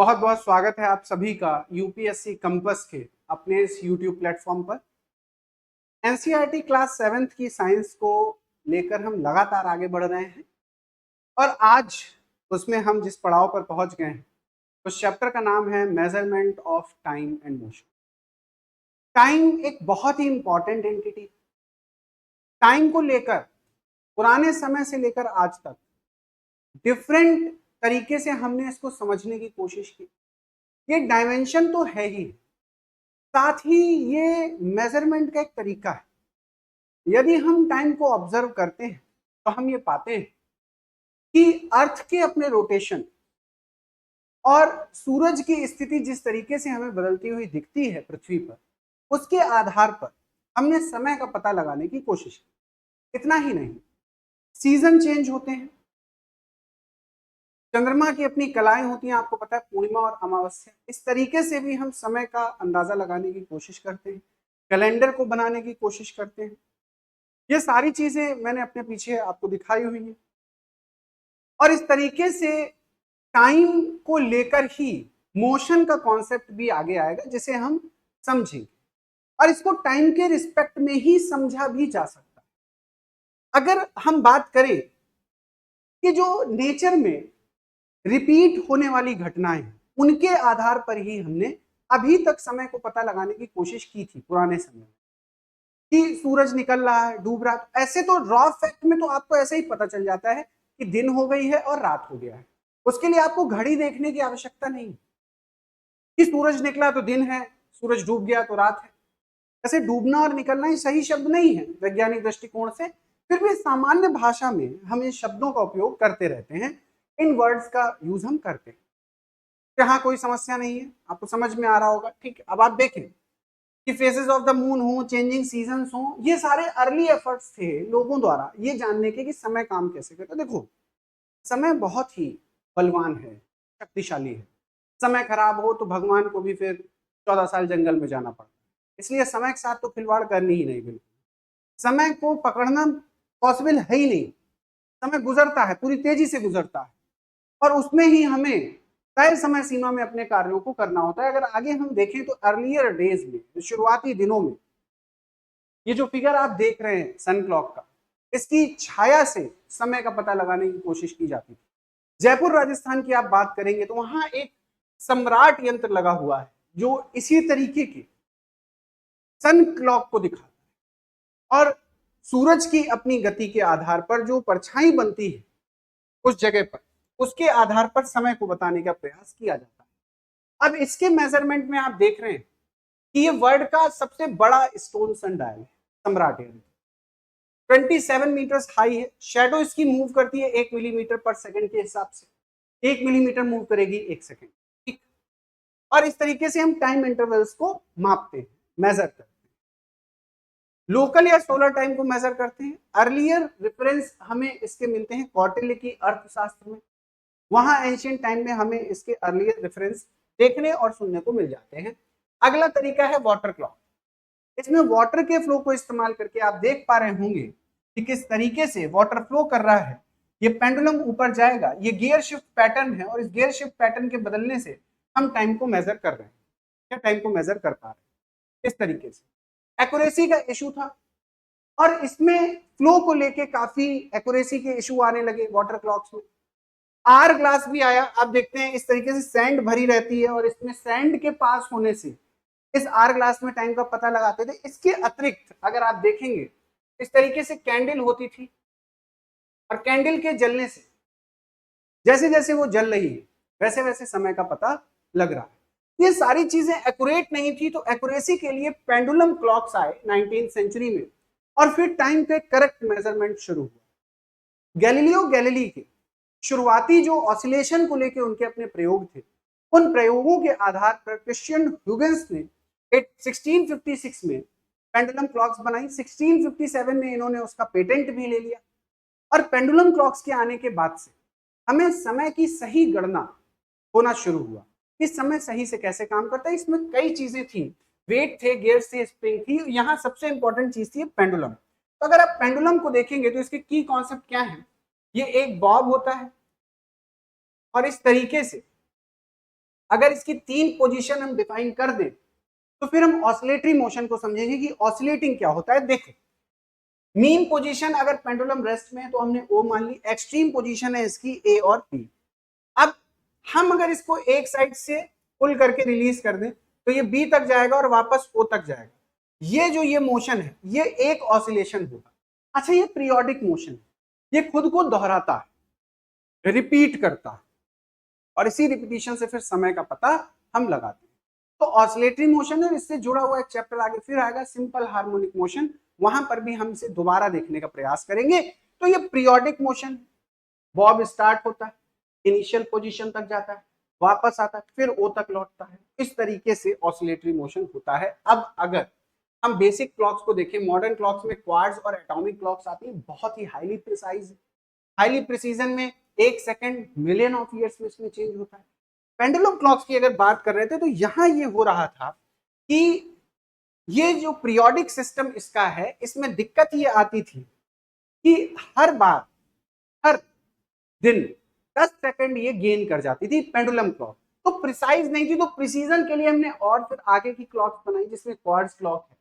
बहुत बहुत स्वागत है आप सभी का यूपीएससी कंपस के अपने इस यूट्यूब प्लेटफॉर्म पर। एनसीईआरटी क्लास 7th की साइंस को लेकर हम लगातार आगे बढ़ रहे हैं और आज उसमें हम जिस पड़ाव पर पहुंच गए हैं उस चैप्टर का नाम है measurement of time and motion. Time एक बहुत ही इंपॉर्टेंट एंटिटी। टाइम को लेकर पुराने समय से लेकर आज तक डिफरेंट तरीके से हमने इसको समझने की कोशिश की। ये डायमेंशन तो है ही, साथ ही ये मेजरमेंट का एक तरीका है। यदि हम टाइम को ऑब्जर्व करते हैं तो हम ये पाते हैं कि अर्थ के अपने रोटेशन और सूरज की स्थिति जिस तरीके से हमें बदलती हुई दिखती है पृथ्वी पर, उसके आधार पर हमने समय का पता लगाने की कोशिश की। इतना ही नहीं, सीजन चेंज होते हैं, चंद्रमा की अपनी कलाएं होती हैं, आपको पता है पूर्णिमा और अमावस्या, इस तरीके से भी हम समय का अंदाजा लगाने की कोशिश करते हैं, कैलेंडर को बनाने की कोशिश करते हैं। ये सारी चीजें मैंने अपने पीछे आपको दिखाई हुई है और इस तरीके से टाइम को लेकर ही मोशन का कॉन्सेप्ट भी आगे आएगा जिसे हम समझेंगे और इसको टाइम के रिस्पेक्ट में ही समझा भी जा सकता है। अगर हम बात करें कि जो नेचर में रिपीट होने वाली घटनाएं उनके आधार पर ही हमने अभी तक समय को पता लगाने की कोशिश की थी पुराने समय में कि सूरज निकल रहा है, डूब रहा है। ऐसे तो रॉ फैक्ट में तो आपको ऐसे ही पता चल जाता है कि दिन हो गई है और रात हो गया है। उसके लिए आपको घड़ी देखने की आवश्यकता नहीं कि सूरज निकला तो दिन है, सूरज डूब गया तो रात है। ऐसे डूबना और निकलना ही सही शब्द नहीं है वैज्ञानिक दृष्टिकोण से, फिर भी सामान्य भाषा में हम इन शब्दों का उपयोग करते रहते हैं, इन वर्ड्स का यूज हम करते हैं। यहाँ कोई समस्या नहीं है, आपको समझ में आ रहा होगा। ठीक है, अब आप देखें कि फेसेस ऑफ द मून हो, चेंजिंग सीजन्स हो, ये सारे अर्ली एफर्ट्स थे लोगों द्वारा ये जानने के कि समय काम कैसे करता है। देखो, समय बहुत ही बलवान है, शक्तिशाली है। समय खराब हो तो भगवान को भी फिर 14 साल जंगल में जाना पड़ता है। इसलिए समय के साथ तो खिलवाड़ करनी ही नहीं। बिल्कुल समय को पकड़ना पॉसिबल है ही नहीं। समय गुजरता है, पूरी तेजी से गुजरता है और उसमें ही हमें तय समय सीमा में अपने कार्यों को करना होता है। अगर आगे हम देखें तो अर्लियर डेज में, शुरुआती दिनों में, ये जो फिगर आप देख रहे हैं सन क्लॉक का, इसकी छाया से समय का पता लगाने की कोशिश की जाती थी। जयपुर राजस्थान की आप बात करेंगे तो वहां एक सम्राट यंत्र लगा हुआ है जो इसी तरीके की सन क्लॉक को दिखाता है और सूरज की अपनी गति के आधार पर जो परछाई बनती है उस जगह पर, उसके आधार पर समय को बताने का प्रयास किया जाता है। अब इसके मेजरमेंट में आप देख रहे हैं कि ये वर्ल्ड का सबसे बड़ा स्टोन सन डायल है, सम्राट यंत्र। 27 मीटर्स हाई है। शेडो इसकी मूव करती है 1 मिलीमीटर पर सेकंड के हिसाब से, 1 मिलीमीटर मूव करेगी 1 सेकंड। ठीक, और इस तरीके से हम टाइम इंटरवल्स को मापते हैं, मेजर करते हैं। लोकल या सोलर टाइम को मेजर करते हैं। अर्लियर रेफरेंस हमें इसके मिलते हैं कौटिल्य की अर्थशास्त्र में, वहां एंशिएंट टाइम में हमें इसके अर्लियर रेफरेंस देखने और सुनने को मिल जाते हैं। अगला तरीका है वाटर क्लॉक। इसमें वाटर के फ्लो को इस्तेमाल करके आप देख पा रहे होंगे कि किस तरीके से वाटर फ्लो कर रहा है। ये पेंडुलम ऊपर जाएगा, ये गियर शिफ्ट पैटर्न है और इस गियर शिफ्ट पैटर्न के बदलने से हम टाइम को मेजर कर रहे हैं, क्या टाइम को मेजर कर पा रहे हैं। इस तरीके से एक्यूरेसी का इशू था और इसमें फ्लो को लेके काफी एक्यूरेसी के इशू आने लगे वाटर क्लॉक्स में। आर ग्लास भी आया। आप देखते हैं इस तरीके से सैंड भरी रहती है और इसमें सैंड के पास होने से इस आर ग्लास में टाइम का पता लगाते थे। इसके अतिरिक्त अगर आप देखेंगे इस तरीके से कैंडल होती थी और कैंडल के जलने से जैसे जैसे वो जल रही है वैसे वैसे समय का पता लग रहा है। ये सारी चीजें एक्यूरेट नहीं थी, तो एक्यूरेसी के लिए पेंडुलम क्लॉक्स आए 19th सेंचुरी में और फिर टाइम के करेक्ट मेजरमेंट शुरू हुआ। गैलीलियो गैलीली के शुरुआती जो ऑसिलेशन को लेकर उनके अपने प्रयोग थे, उन प्रयोगों के आधार पर क्रिश्चियन ह्यूगेंस ने 1656 में पेंडुलम क्लॉक्स बनाई। 1657 में इन्होंने उसका पेटेंट भी ले लिया और पेंडुलम क्लॉक्स के आने के बाद से हमें समय की सही गणना होना शुरू हुआ कि समय सही से कैसे काम करता है। इसमें कई चीजें थी, वेट थे, गियर्स थे, स्प्रिंग थी, यहाँ सबसे इंपॉर्टेंट चीज थी पेंडुलम। तो अगर आप पेंडुलम को देखेंगे तो इसके की कॉन्सेप्ट क्या है। ये एक बॉब होता है और इस तरीके से अगर इसकी 3 पोजीशन हम डिफाइन कर दें तो फिर हम ऑसिलेटरी मोशन को समझेंगे कि ऑसिलेटिंग क्या होता है। देखो, मीन पोजीशन अगर पेंडुलम रेस्ट में है तो हमने ओ मान ली, एक्सट्रीम पोजीशन है इसकी ए और बी। अब हम अगर इसको एक साइड से पुल करके रिलीज कर दें तो ये बी तक जाएगा और वापस ओ तक जाएगा। ये जो ये मोशन है ये एक ऑसिलेशन होगा। अच्छा, ये पीरियोडिक मोशन है, ये खुद को दोहराता है, रिपीट करता है, और इसी रिपीटिशन से फिर समय का पता हम लगाते हैं। तो ऑसिलेटरी मोशन है, इससे जुड़ा हुआ एक चैप्टर आगे फिर आएगा, सिंपल हार्मोनिक मोशन, वहां पर भी हम इसे दोबारा देखने का प्रयास करेंगे। तो ये पीरियोडिक मोशन, बॉब स्टार्ट होता है, इनिशियल पोजीशन तक जाता है, वापस आता है, फिर ओ तक लौटता है। इस तरीके से ऑसिलेटरी मोशन होता है। अब अगर हम बेसिक क्लॉक्स को देखें, मॉडर्न क्लॉक्स में क्वार्ट्ज और एटॉमिक क्लॉक्स आती है, बहुत ही हाईली प्रिसाइज, हाईली प्रिसीजन में 1 सेकंड मिलियन ऑफ ईयर्स में इसमें चेंज होता है। पेंडुलम क्लॉक्स की अगर बात कर रहे थे तो यहां ये हो रहा था कि ये जो पीरियोडिक सिस्टम इसका है, इसमें दिक्कत ये आती थी कि हर बार, हर दिन 10 सेकंड ये गेन कर जाती थी पेंडुलम क्लॉक। तो प्रिसाइज नहीं थी, तो प्रिसीजन के लिए हमने और फिर आगे की क्लॉक्स बनाई जिसमें क्वार्ट्ज क्लॉक है,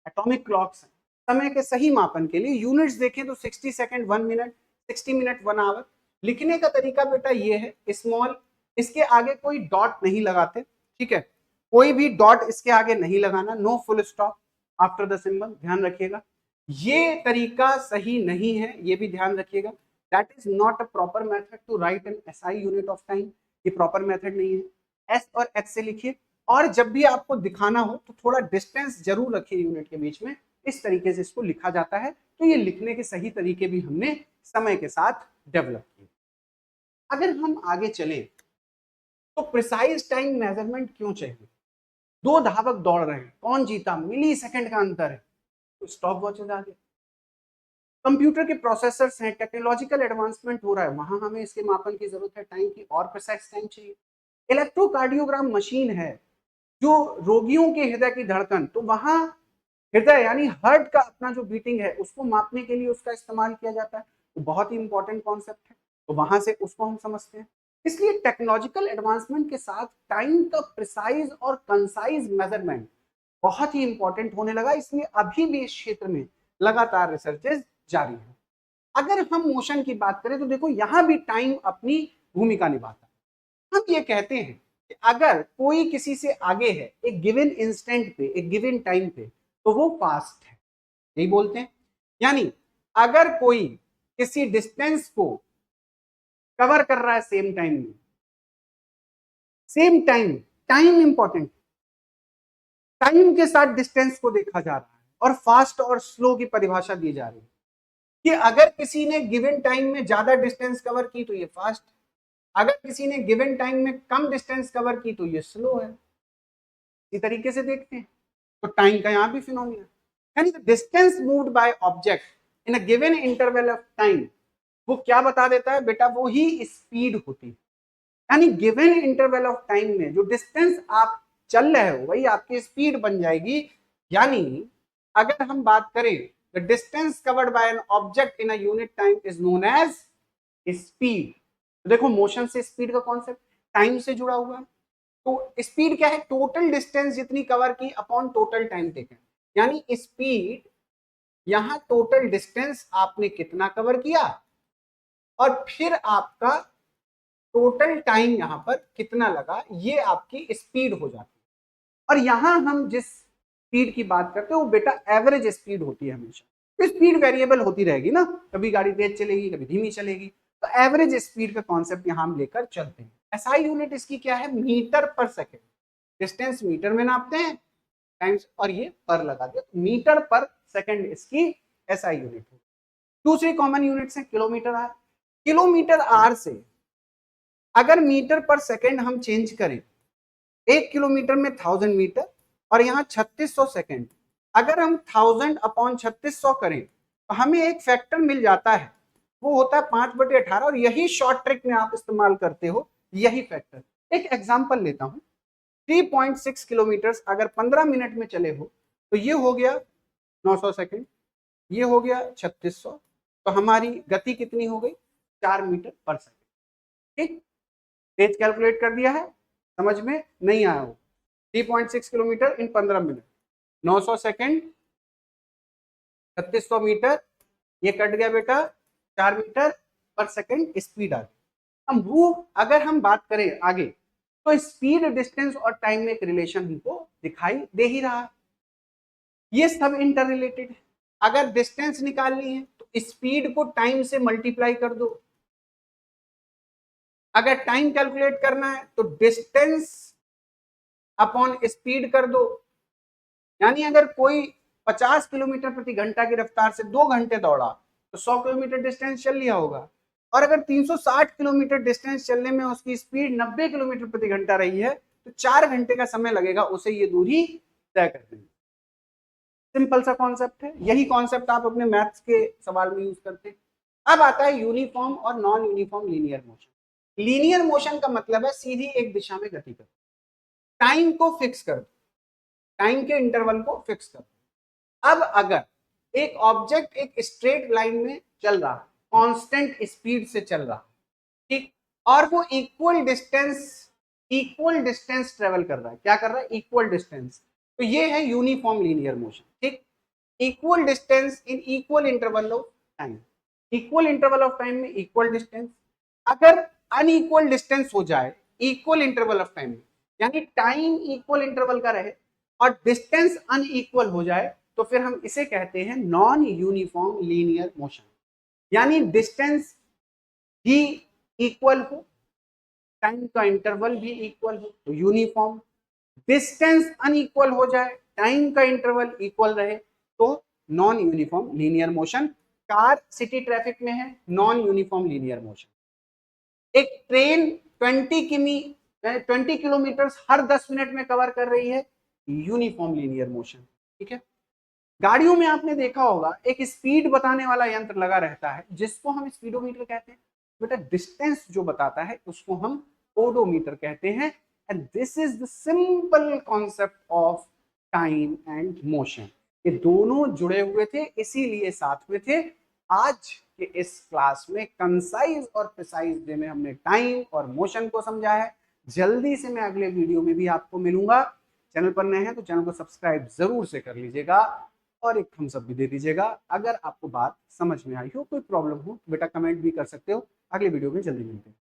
एटॉमिक क्लॉक्स है। समय के सही मापन के लिए यूनिट्स देखें तो 60 सेकंड 1 मिनट, 60 मिनट 1 आवर। लिखने का तरीका बेटा ये है, स्मॉल, इसके आगे कोई डॉट नहीं लगाते, ठीक है, कोई भी डॉट इसके आगे नहीं लगाना, no full stop after the symbol, ध्यान रखिएगा। ये तरीका सही नहीं है, ये भी ध्यान रखिएगा। That is not a proper method to write an SI unit of time, ये प्रॉपर मेथड नहीं है। एस और एच से लिखिए, और जब भी आपको दिखाना हो तो थोड़ा डिस्टेंस जरूर रखिए यूनिट के बीच में, इस तरीके से इसको लिखा जाता है। तो ये लिखने के सही तरीके भी हमने समय के साथ डेवलप किए। अगर हम आगे चले तो प्रिसाइज टाइम मेजरमेंट क्यों चाहिए? 2 धावक दौड़ रहे हैं, कौन जीता, मिली सेकंड का अंतर है, तो स्टॉप वॉचेज आ गए। कंप्यूटर के प्रोसेसर्स हैं, टेक्नोलॉजिकल एडवांसमेंट हो रहा है, वहां हमें इसके मापन की जरूरत है, टाइम की, और प्रिसाइज टाइम चाहिए। इलेक्ट्रोकार्डियोग्राम मशीन है जो रोगियों के हृदय की धड़कन, तो वहां हृदय यानी हार्ट का अपना जो बीटिंग है उसको मापने के लिए उसका इस्तेमाल किया जाता है, तो बहुत ही इंपॉर्टेंट कॉन्सेप्ट है, तो वहां से उसको हम समझते हैं। इसलिए टेक्नोलॉजिकल एडवांसमेंट के साथ टाइम का प्रिसाइज और कंसाइज मेजरमेंट बहुत ही इंपॉर्टेंट होने लगा, इसलिए अभी भी इस क्षेत्र में लगातार रिसर्चेज जारी है। अगर हम मोशन की बात करें तो देखो यहां भी टाइम अपनी भूमिका निभाता है। हम ये कहते हैं कि अगर कोई किसी से आगे है एक गिवन इंस्टेंट पे, एक गिवन टाइम पे, तो वो फास्ट है, यही बोलते हैं। यानी अगर कोई किसी डिस्टेंस को कवर कर रहा है सेम टाइम में, same time, time important, time के साथ डिस्टेंस को देखा जा रहा है, और फास्ट और स्लो की परिभाषा दी जा रही है कि अगर किसी ने गिवन टाइम में ज्यादा डिस्टेंस कवर की तो ये फास्ट, अगर किसी ने गिवन टाइम में कम डिस्टेंस कवर की तो ये स्लो है। इसी तरीके से देखते हैं तो टाइम का यहां भी फिनोमिना, यानी distance moved by object in a given interval of time, वो क्या बता देता है बेटा, वो ही स्पीड होती है। यानी गिवन इंटरवल ऑफ टाइम में जो डिस्टेंस आप चल रहे हो वही आपकी स्पीड बन जाएगी। यानी अगर हम बात करें, the distance covered by an object in a unit time is known as speed. तो देखो मोशन से स्पीड का कॉन्सेप्ट टाइम से जुड़ा हुआ है। तो स्पीड क्या है, टोटल डिस्टेंस जितनी कवर की अपॉन टोटल टाइम टेकन, यानी स्पीड यहां टोटल डिस्टेंस आपने कितना कवर किया और फिर आपका टोटल टाइम यहां पर कितना लगा, ये आपकी स्पीड हो जाती है। और यहां हम जिस स्पीड की बात करते हैं वो बेटा एवरेज स्पीड होती है हमेशा। तो स्पीड वेरिएबल होती रहेगी ना, कभी गाड़ी तेज चलेगी कभी धीमी चलेगी, तो एवरेज स्पीड का कॉन्सेप्ट यहां हम लेकर चलते हैं। एसआई यूनिट इसकी क्या है, मीटर पर सेकेंड, डिस्टेंस मीटर में नापते हैं, टाइम्स और ये पर लगा दिया, मीटर पर सेकेंड इसकी एसआई यूनिट है। दूसरी कॉमन यूनिट्स है किलोमीटर आर। किलोमीटर आर से अगर मीटर पर सेकेंड हम चेंज करें, 1 किलोमीटर में 1000 मीटर और यहाँ 3600 सेकेंड, अगर हम 1000 अपॉन 3600 करें तो हमें एक फैक्टर मिल जाता है, वो होता है 5/18, और यही शॉर्ट ट्रिक में आप इस्तेमाल करते हो, यही फैक्टर। एक एग्जांपल लेता हूं, 3.6 किलोमीटर अगर 15 मिनट में चले हो तो ये हो गया 900 सेकेंड, ये हो गया 3600, तो हमारी गति कितनी हो गई, 4 मीटर पर सेकेंड। ठीक, तेज कैलकुलेट कर दिया है, समझ में नहीं आया हो। 3.6 kilometre in 15 minute, 900 second, 3600 metre, ये कट गया बेटा 4 मीटर पर सेकेंड स्पीड आ गई। हम वो अगर हम बात करें आगे तो स्पीड, डिस्टेंस और टाइम में एक रिलेशन हमको दिखाई दे ही रहा है, ये सब इंटर रिलेटेड है। अगर डिस्टेंस निकालनी है तो स्पीड को टाइम से मल्टीप्लाई कर दो, अगर टाइम कैलकुलेट करना है तो डिस्टेंस अपॉन स्पीड कर दो। यानी अगर कोई 50 किलोमीटर प्रति घंटा की रफ्तार से 2 घंटे दौड़ा तो 100 किलोमीटर डिस्टेंस चल लिया होगा, और अगर 360 किलोमीटर डिस्टेंस चलने में उसकी स्पीड 90 किलोमीटर प्रति घंटा रही है तो 4 घंटे का समय लगेगा उसे ये दूरी तय करने में। सिंपल सा कॉन्सेप्ट है, यही कॉन्सेप्ट आप अपने मैथ्स के सवाल में यूज करते हैं। अब आता है यूनिफॉर्म और non uniform linear motion. Linear motion का मतलब है सीधी एक दिशा में गति कर, टाइम को फिक्स कर, टाइम के इंटरवल को फिक्स कर। अब अगर एक ऑब्जेक्ट एक स्ट्रेट लाइन में चल रहा, कांस्टेंट स्पीड से चल रहा, ठीक, और वो इक्वल डिस्टेंस ट्रेवल कर रहा है, क्या कर रहा है, इक्वल डिस्टेंस, तो ये है यूनिफॉर्म लीनियर मोशन। ठीक, equal distance in equal interval of time, equal interval of time में इक्वल डिस्टेंस। अगर अनइक्वल डिस्टेंस हो जाए इक्वल इंटरवल ऑफ टाइम में, यानी टाइम इक्वल इंटरवल का रहे और डिस्टेंस अनइक्वल हो जाए, तो फिर हम इसे कहते हैं नॉन यूनिफॉर्म लीनियर मोशन। यानी डिस्टेंस भी इक्वल हो, टाइम का इंटरवल भी इक्वल हो तो यूनिफॉर्म, डिस्टेंस अनइक्वल हो जाए, टाइम का इंटरवल इक्वल रहे तो non uniform linear motion. Car city traffic में है, नॉन यूनिफॉर्म लीनियर मोशन। एक ट्रेन 20 किलोमीटर हर 10 मिनट में कवर कर रही है, यूनिफॉर्म लीनियर मोशन। ठीक है, गाड़ियों में आपने देखा होगा एक स्पीड बताने वाला यंत्र लगा रहता है जिसको हम स्पीडोमीटर कहते हैं। बेटा डिस्टेंस जो बताता है उसको हम ओडोमीटर कहते हैं। And this is the simple concept of time and motion. ये दोनों जुड़े हुए थे, इसीलिए साथ में थे। आज के इस क्लास में कंसाइज और प्रिसाइज वे में हमने टाइम और मोशन को समझा है। जल्दी से मैं अगले वीडियो में भी आपको मिलूंगा। चैनल पर नए हैं तो चैनल को सब्सक्राइब जरूर से कर लीजिएगा और एक थम्स अप भी दे दीजिएगा अगर आपको बात समझ में आई हो। कोई प्रॉब्लम हो बेटा कमेंट भी कर सकते हो। अगले वीडियो में जल्दी मिलते हैं।